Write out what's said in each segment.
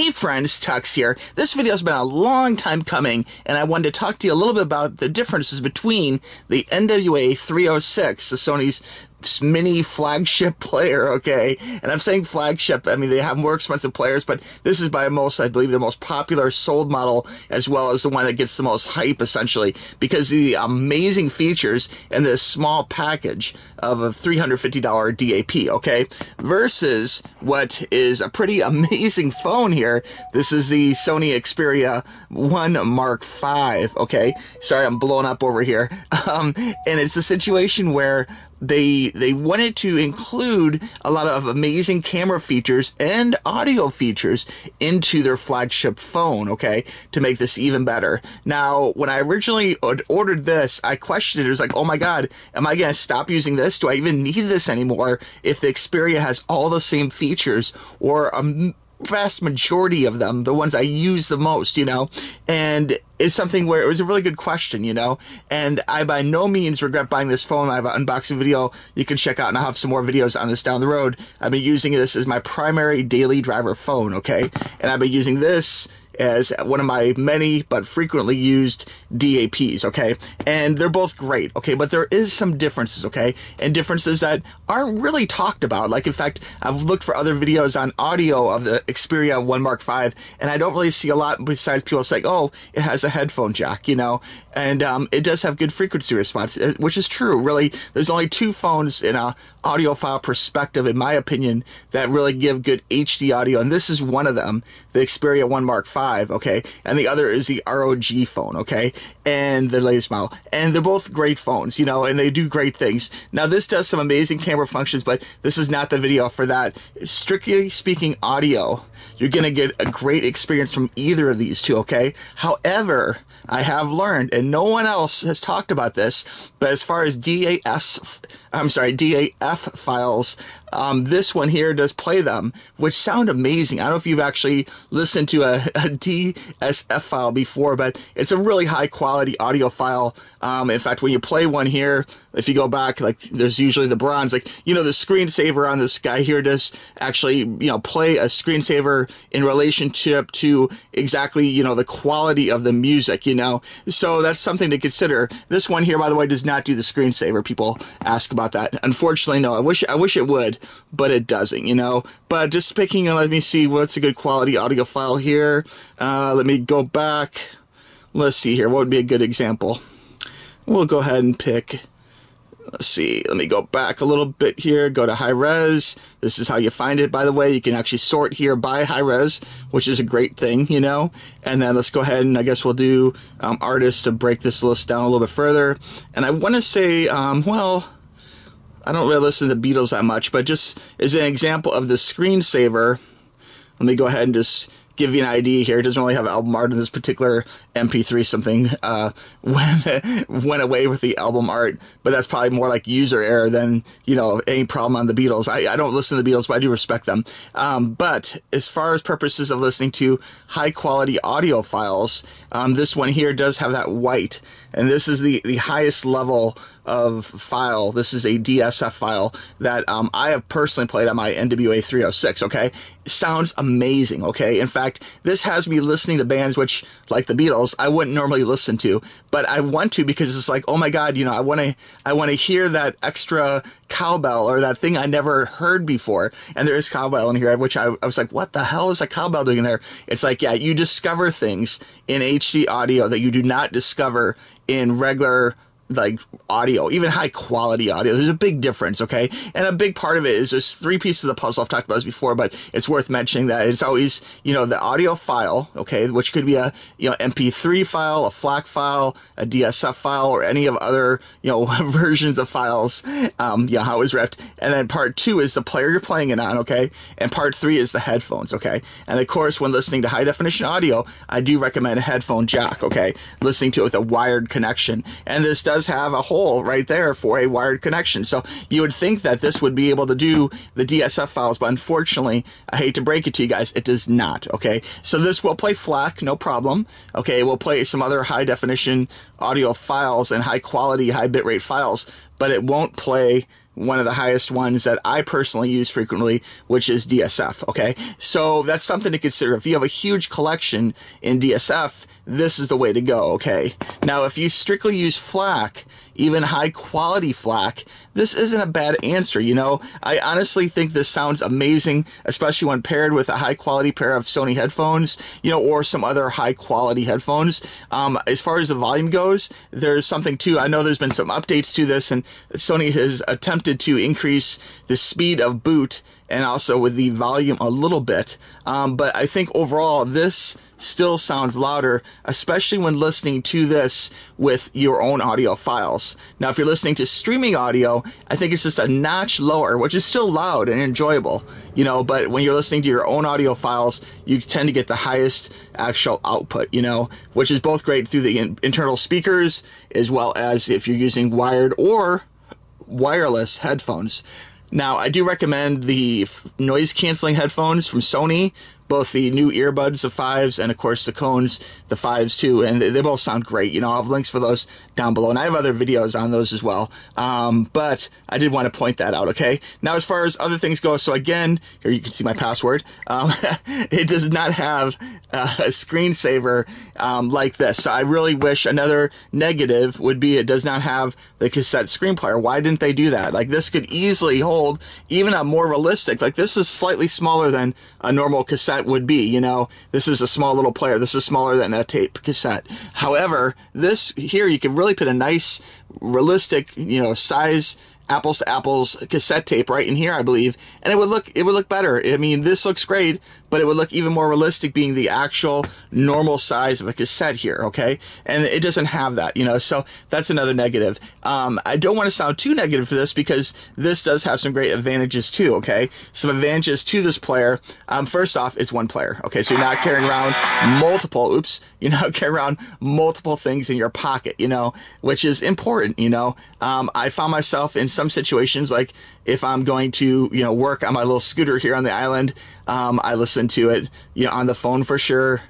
Hey friends, TUXX here. This video has been a long time coming, and I wanted to talk to you a little bit about the differences between the NW-A306, the Sony's mini flagship player, okay? And I'm saying flagship, I mean, they have more expensive players, but this is by most, I believe, the most popular sold model, as well as the one that gets the most hype, essentially, because of the amazing features in this small package of a $350 DAP, okay? Versus what is a pretty amazing phone here. This is the Sony Xperia 1 Mark V, okay? Sorry, I'm blowing up over here. And it's a situation where they wanted to include a lot of amazing camera features and audio features into their flagship phone, okay, to make this even better. Now, when I originally ordered this, I questioned it. It was like, oh my God, am I going to stop using this? Do I even need this anymore if the Xperia has all the same features, or a vast majority of them, the ones I use the most, you know? And it's something where it was a really good question, you know? And I by no means regret buying this phone. I have an unboxing video you can check out, and I'll have some more videos on this down the road. I've been using this as my primary daily driver phone, okay? And I've been using this as one of my many but frequently used DAPs, okay? And they're both great, okay? But there is some differences, okay? And differences that aren't really talked about. Like, in fact, I've looked for other videos on audio of the Xperia 1 Mark V, and I don't really see a lot besides people saying, oh, it has a headphone jack, you know? And it does have good frequency response, which is true, really. There's only two phones in a audiophile perspective, in my opinion, that really give good HD audio, and this is one of them, the Xperia 1 Mark V, okay? And the other is the ROG phone, okay? And the latest model. And they're both great phones, you know, and they do great things. Now, this does some amazing camera functions, but this is not the video for that. Strictly speaking audio, you're going to get a great experience from either of these two, okay? However, I have learned, and no one else has talked about this, but as far as DAF files, this one here does play them, which sound amazing. I don't know if you've actually listened to a DSF file before, but it's a really high quality audio file. In fact, when you play one here, if you go back, like there's usually the bronze, like, you know, the screensaver on this guy here does actually, you know, play a screensaver in relationship to exactly, you know, the quality of the music, you know. So that's something to consider. This one here, by the way, does not do the screensaver. People ask about that. Unfortunately, no. I wish it would, but it doesn't, you know. But just picking, let me see what's a good quality audio file here. Let me go back. Let's see here. What would be a good example? We'll go ahead and pick. Let's see, let me go back a little bit here, go to high res. This is how you find it, by the way. You can actually sort here by high res, which is a great thing, you know. And then let's go ahead and I guess we'll do artists to break this list down a little bit further. And I want to say, well, I don't really listen to the Beatles that much, but just as an example of the screensaver, let me go ahead and just give you an idea here. It doesn't really have album art in this particular MP3. Something went away with the album art, but that's probably more like user error than, you know, any problem on the Beatles. I don't listen to the Beatles, but I do respect them. But as far as purposes of listening to high quality audio files, this one here does have that white, and this is the highest level of file. This is a DSF file that I have personally played on my NW-A306, okay? It sounds amazing, okay? In fact, this has me listening to bands which, like the Beatles, I wouldn't normally listen to, but I want to because it's like, oh my God, you know, I want to hear that extra cowbell or that thing I never heard before. And there is cowbell in here, which I was like, what the hell is a cowbell doing in there? It's like, yeah, you discover things in HD audio that you do not discover in regular, like, audio, even high quality audio. There's a big difference, okay? And a big part of it is just three pieces of the puzzle. I've talked about this before, but it's worth mentioning that it's always, you know, the audio file, okay, which could be a, you know, MP3 file, a FLAC file, a DSF file, or any of other, you know, versions of files, yeah, how it was ripped. And then part two is the player you're playing it on, okay? And part three is the headphones, okay? And of course, when listening to high definition audio, I do recommend a headphone jack, okay? Listening to it with a wired connection. And this does have a hole right there for a wired connection. So you would think that this would be able to do the DSF files, but unfortunately, I hate to break it to you guys, it does not, okay? So this will play FLAC, no problem, okay? It will play some other high definition audio files and high quality, high bitrate files, but it won't play one of the highest ones that I personally use frequently, which is DSF, okay? So that's something to consider. If you have a huge collection in DSF, this is the way to go, okay? Now, if you strictly use FLAC, even high quality FLAC, this isn't a bad answer, you know? I honestly think this sounds amazing, especially when paired with a high quality pair of Sony headphones, you know, or some other high quality headphones. As far as the volume goes, there's something too. I know there's been some updates to this, and Sony has attempted to increase the speed of boot and also with the volume a little bit. But I think overall this still sounds louder, especially when listening to this with your own audio files. Now, if you're listening to streaming audio, I think it's just a notch lower, which is still loud and enjoyable, you know, but when you're listening to your own audio files, you tend to get the highest actual output, you know, which is both great through the internal speakers as well as if you're using wired or wireless headphones. Now, I do recommend the noise canceling headphones from Sony, both the new earbuds, the 5s, and of course the cones, the 5s too, and they both sound great. You know, I'll have links for those down below, and I have other videos on those as well. But I did want to point that out, okay? Now, as far as other things go, so again, here you can see my password. It does not have a screensaver like this. So I really wish another negative would be it does not have the cassette screen player. Why didn't they do that? Like, this could easily hold even a more realistic, like this is slightly smaller than a normal cassette would be, you know, this is a small little player. This is smaller than a tape cassette. However, this here, you can really put a nice realistic, you know, size apples to apples cassette tape right in here, I believe, and it would look better. I mean, this looks great, but it would look even more realistic being the actual normal size of a cassette here, okay? And it doesn't have that, you know, so that's another negative. I don't want to sound too negative for this because this does have some great advantages too, okay? Some advantages to this player. First off, it's one player, okay? So you're not carrying around you're not carrying around multiple things in your pocket, you know, which is important, you know? I found myself in some situations, like if I'm going to, you know, work on my little scooter here on the island, I listen to it, you know, on the phone for sure,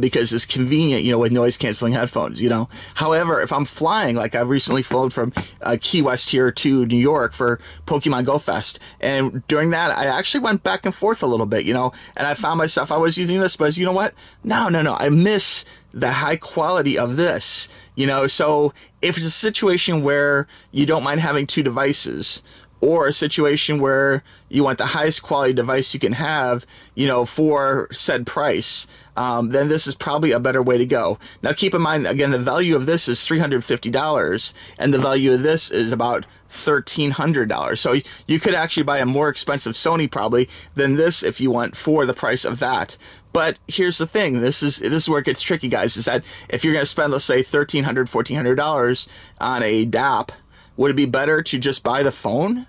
because it's convenient, you know, with noise canceling headphones, you know. However, if I'm flying, like I've recently flown from Key West here to New York for Pokemon Go Fest, and during that, I actually went back and forth a little bit, you know, and I found myself, I was using this, but you know what? No, I miss the high quality of this, you know. So if it's a situation where you don't mind having two devices, or a situation where you want the highest quality device you can have, you know, for said price, then this is probably a better way to go. Now, keep in mind, again, the value of this is $350, and the value of this is about $1,300. So you could actually buy a more expensive Sony probably than this if you want for the price of that. But here's the thing, this is where it gets tricky, guys, is that if you're going to spend, let's say, $1,300, $1,400 on a DAP, would it be better to just buy the phone?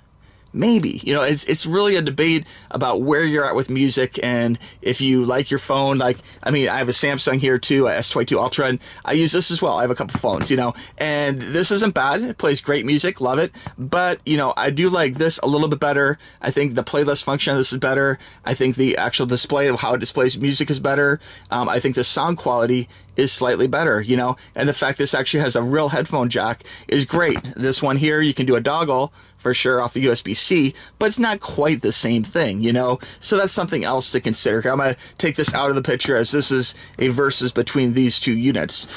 Maybe. You know, it's really a debate about where you're at with music, and if you like your phone. Like, I mean, I have a Samsung here too, a S22 Ultra, and I use this as well. I have a couple phones, you know, and this isn't bad. It plays great music, love it. But, you know, I do like this a little bit better. I think the playlist function of this is better. I think the actual display of how it displays music is better. I think the sound quality is slightly better, you know, and the fact this actually has a real headphone jack is great. This one here, you can do a dongle for sure off the USB-C, but it's not quite the same thing, you know, so that's something else to consider. I'm going to take this out of the picture as this is a versus between these two units.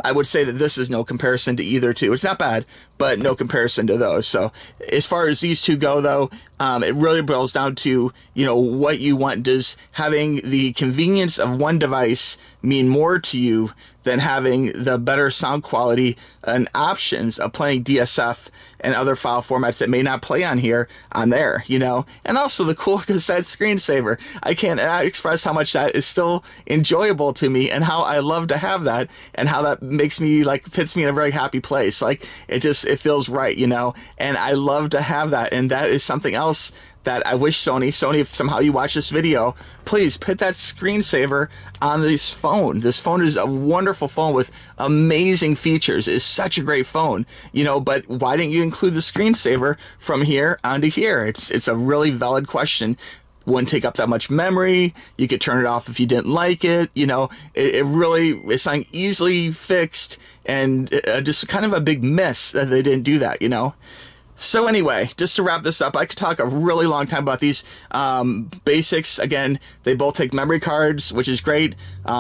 I would say that this is no comparison to either two. It's not bad, but no comparison to those. So as far as these two go, though, it really boils down to, you know, what you want. Does having the convenience of one device mean more to you than having the better sound quality and options of playing DSF and other file formats that may not play on here on there, you know? And also the cool cassette screensaver. I can't express how much that is still enjoyable to me, and how I love to have that, and how that makes me, like, puts me in a very happy place. Like, it feels right, you know? And I love to have that, and that is something else that I wish Sony, if somehow you watch this video, please put that screensaver on this phone. This phone is a wonderful phone with amazing features. It's such a great phone, you know, but why didn't you include the screensaver from here onto here? It's a really valid question. Wouldn't take up that much memory. You could turn it off if you didn't like it. You know, it really is something easily fixed, and just kind of a big miss that they didn't do that, you know. So anyway, just to wrap this up, I could talk a really long time about these basics. Again, they both take memory cards, which is great.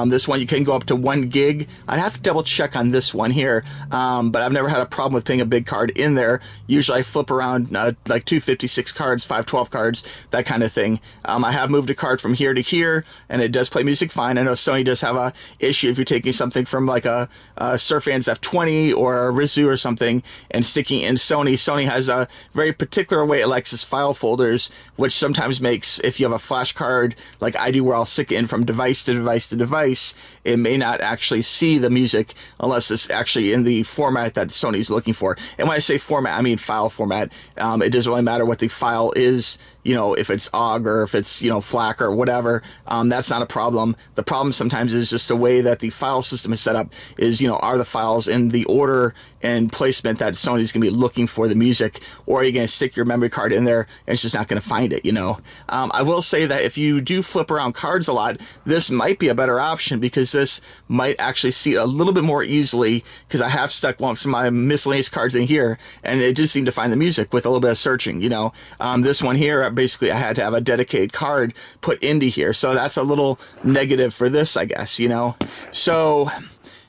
This one you can go up to 1 gig. I'd have to double check on this one here, but I've never had a problem with putting a big card in there. Usually I flip around like 256 cards, 512 cards, that kind of thing. I have moved a card from here to here, and it does play music fine. I know Sony does have a issue if you're taking something from like a Surfans F20 or a Rizzu or something and sticking in Sony. Sony has a very particular way it likes its file folders, which sometimes makes, if you have a flash card like I do where I'll stick it in from device to device to device, it may not actually see the music unless it's actually in the format that Sony's looking for. And when I say format, I mean file format. It doesn't really matter what the file is, you know, if it's OGG or if it's, you know, FLAC or whatever. That's not a problem. The problem sometimes is just the way that the file system is set up is, you know, are the files in the order and placement that Sony's going to be looking for the music, or are you going to stick your memory card in there and it's just not going to find it, you know? I will say that if you do flip around cards a lot, this might be a better option because this might actually see it a little bit more easily, because I have stuck some of my miscellaneous cards in here and it did seem to find the music with a little bit of searching, you know? This one here, basically I had to have a dedicated card put into here, so that's a little negative for this, I guess, you know? So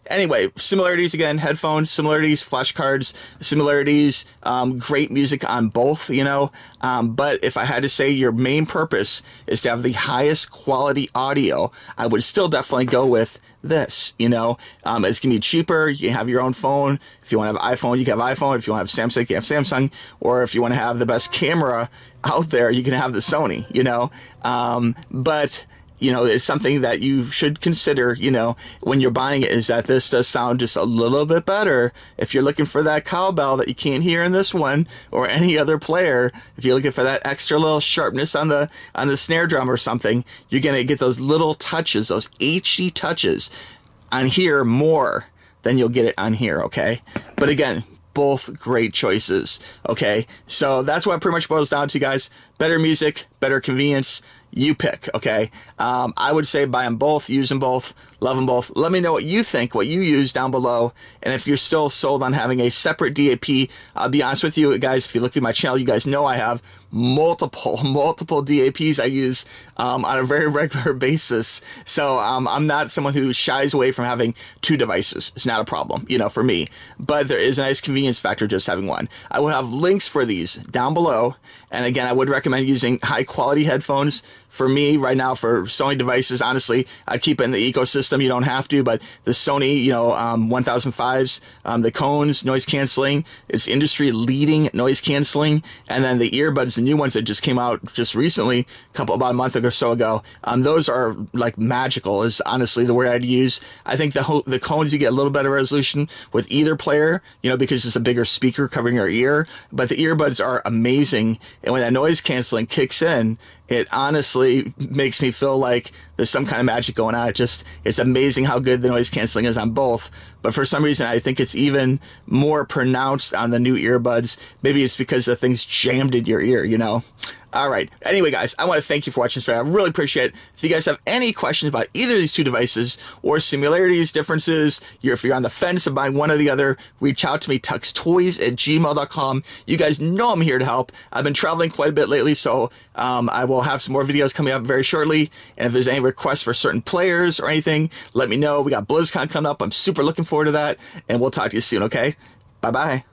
anyway, similarities again, headphones, similarities, flash cards, similarities, great music on both, you know, but if I had to say your main purpose is to have the highest quality audio, I would still definitely go with this, you know. It's gonna be cheaper. You can have your own phone. If you want to have iPhone, you can have iPhone. If you want to have Samsung, you can have Samsung. Or if you want to have the best camera out there, you can have the Sony, you know. But you know, it's something that you should consider, you know, when you're buying it, is that this does sound just a little bit better. If you're looking for that cowbell that you can't hear in this one or any other player, if you're looking for that extra little sharpness on the snare drum or something, you're going to get those little touches, those HD touches on here more than you'll get it on here, okay? But again, both great choices, okay? So that's what it pretty much boils down to, guys. Better music, better convenience. You pick, okay? I would say buy them both, use them both, love them both. Let me know what you think, what you use down below. And if you're still sold on having a separate DAP, I'll be honest with you guys, if you look through my channel, you guys know I have multiple DAPs I use on a very regular basis. So I'm not someone who shies away from having 2 devices. It's not a problem, you know, for me. But there is a nice convenience factor just having one. I will have links for these down below. And again, I would recommend using high quality headphones. For me right now, for Sony devices, honestly, I'd keep it in the ecosystem. You don't have to, but the Sony, you know, 1005s, the cones, noise canceling, it's industry leading noise canceling. And then the earbuds, the new ones that just came out just recently, about a month or so ago, those are like magical, is honestly the word I'd use. I think the cones, you get a little better resolution with either player, you know, because it's a bigger speaker covering your ear, but the earbuds are amazing. And when that noise canceling kicks in, it honestly makes me feel like there's some kind of magic going on. It's amazing how good the noise canceling is on both. But for some reason, I think it's even more pronounced on the new earbuds. Maybe it's because the thing's jammed in your ear, you know? All right. Anyway, guys, I want to thank you for watching this video. I really appreciate it. If you guys have any questions about either of these 2 devices or similarities, differences, if you're on the fence of buying one or the other, reach out to me, tuxtoys@gmail.com. You guys know I'm here to help. I've been traveling quite a bit lately, so I will have some more videos coming up very shortly. And if there's any requests for certain players or anything, let me know. We got BlizzCon coming up. I'm super looking forward to that. And we'll talk to you soon, okay? Bye-bye.